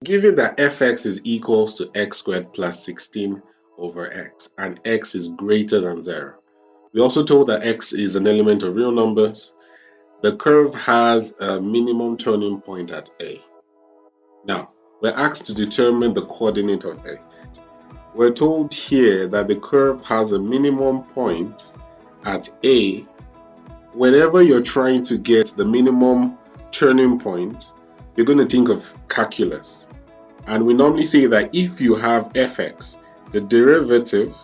Given that fx is equals to x squared plus 16 over x, and x is greater than 0. We also told that x is an element of real numbers. The curve has a minimum turning point at A. Now, we're asked to determine the coordinate of A. We're told here that the curve has a minimum point at A. Whenever you're trying to get the minimum turning point, you're going to think of calculus. And we normally say that if you have fx, the derivative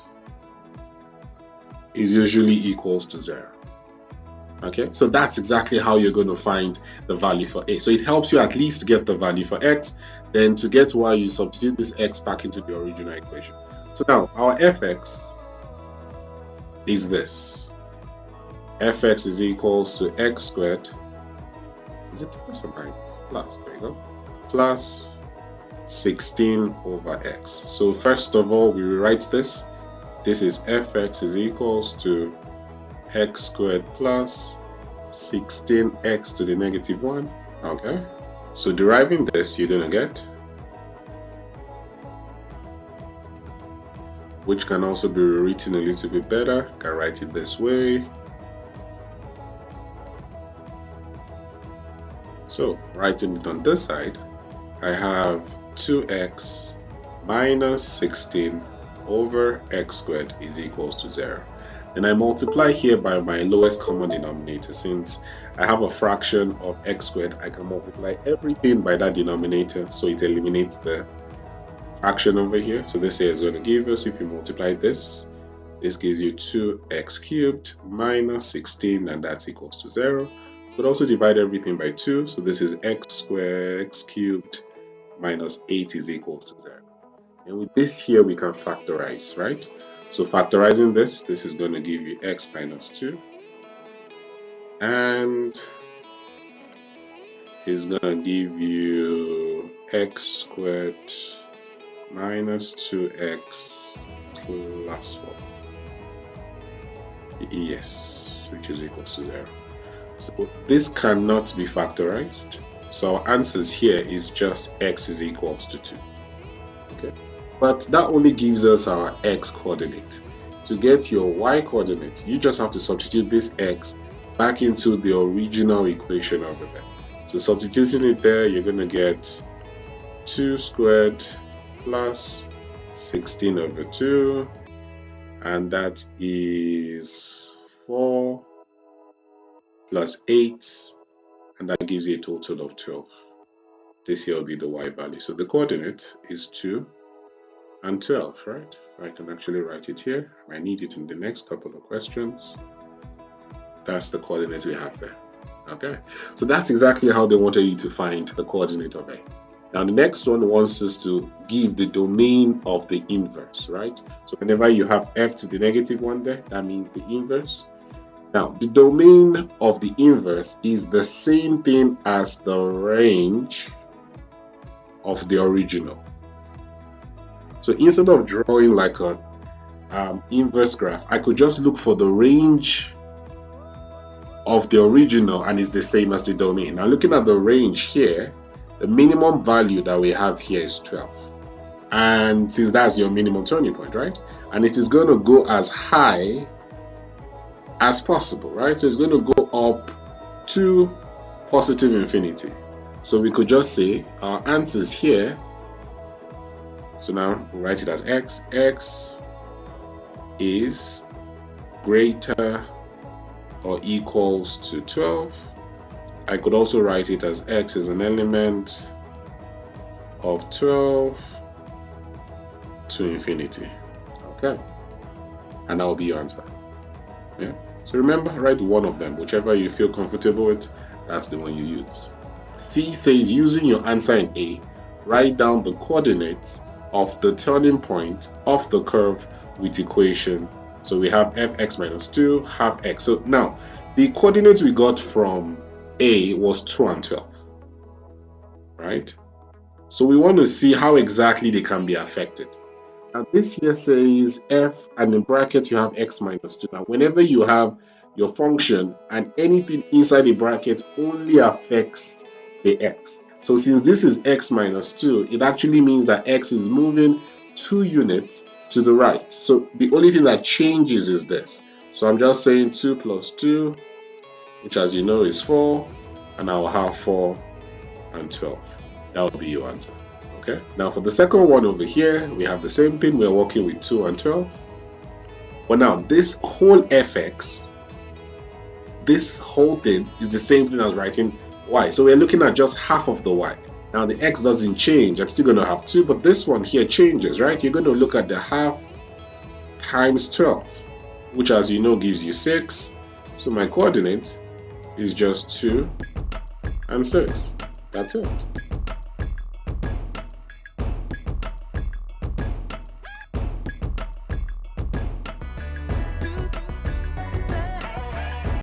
is usually equals to 0. Okay, so that's exactly how you're going to find the value for A. So it helps you at least get the value for x. Then to get y, you substitute this x back into the original equation. So now our fx is this. Fx is equals to x squared. Is it plus or minus? Plus, there you go. Plus 16 over x. So first of all, we rewrite this. This is fx is equals to x squared plus 16x to the negative 1. Okay, so deriving this, you're gonna get, which can also be rewritten a little bit better. I can write it this way. So writing it on this side, I have 2x minus 16 over x squared is equals to 0. And I multiply here by my lowest common denominator. Since I have a fraction of x squared, I can multiply everything by that denominator, so it eliminates the fraction over here. So this here is going to give us, if you multiply this gives you 2x cubed minus 16, and that's equals to 0. But also divide everything by 2, so this is x squared x cubed minus 8 is equals to 0. And with this here, we can factorize, right? So factorizing this is going to give you x minus 2, and is going to give you x squared minus 2x plus 4. Yes, which is equals to 0. So this cannot be factorized. So our answers here is just x is equals to 2. Okay, but that only gives us our x coordinate. To get your y coordinate, you just have to substitute this x back into the original equation over there. So substituting it there, you're going to get 2 squared plus 16 over 2, and that is 4 plus 8, and that gives you a total of 12. This here will be the y value. So the coordinate is 2 and 12, right? I can actually write it here. I need it in the next couple of questions. That's the coordinate we have there. Okay, so that's exactly how they wanted you to find the coordinate of A. Now the next one wants us to give the domain of the inverse, right? So whenever you have f to the negative 1 there, that means the inverse. Now the domain of the inverse is the same thing as the range of the original. So instead of drawing like a inverse graph, I could just look for the range of the original, and it's the same as the domain. Now looking at the range here, the minimum value that we have here is 12. And since that's your minimum turning point, right? And it is going to go as high as possible, right? So it's going to go up to positive infinity. So we could just say our answers here. So now we write it as x. X is greater or equals to 12. I could also write it as x is an element of 12 to infinity. Okay, and that will be your answer. Yeah. So remember, write one of them, whichever you feel comfortable with, that's the one you use. C says using your answer in A, write down the coordinates of the turning point of the curve with equation. So we have fx minus 2 half x. So now the coordinates we got from A was 2 and 12, right? So we want to see how exactly they can be affected. Now this here says f, and in brackets you have x minus 2. Now whenever you have your function and anything inside the bracket only affects the x. So since this is x minus 2, it actually means that x is moving 2 units to the right. So the only thing that changes is this. So I'm just saying 2 plus 2, which as you know is 4, and I'll have 4 and 12. That will be your answer. Okay. Now for the second one over here, we have the same thing. We're working with 2 and 12. But now this whole fx, this whole thing is the same thing as writing y. So we're looking at just half of the y. Now the x doesn't change. I'm still going to have 2, but this one here changes, right? You're going to look at the half times 12, which as you know gives you 6. So my coordinate is just 2 and 6. That's it.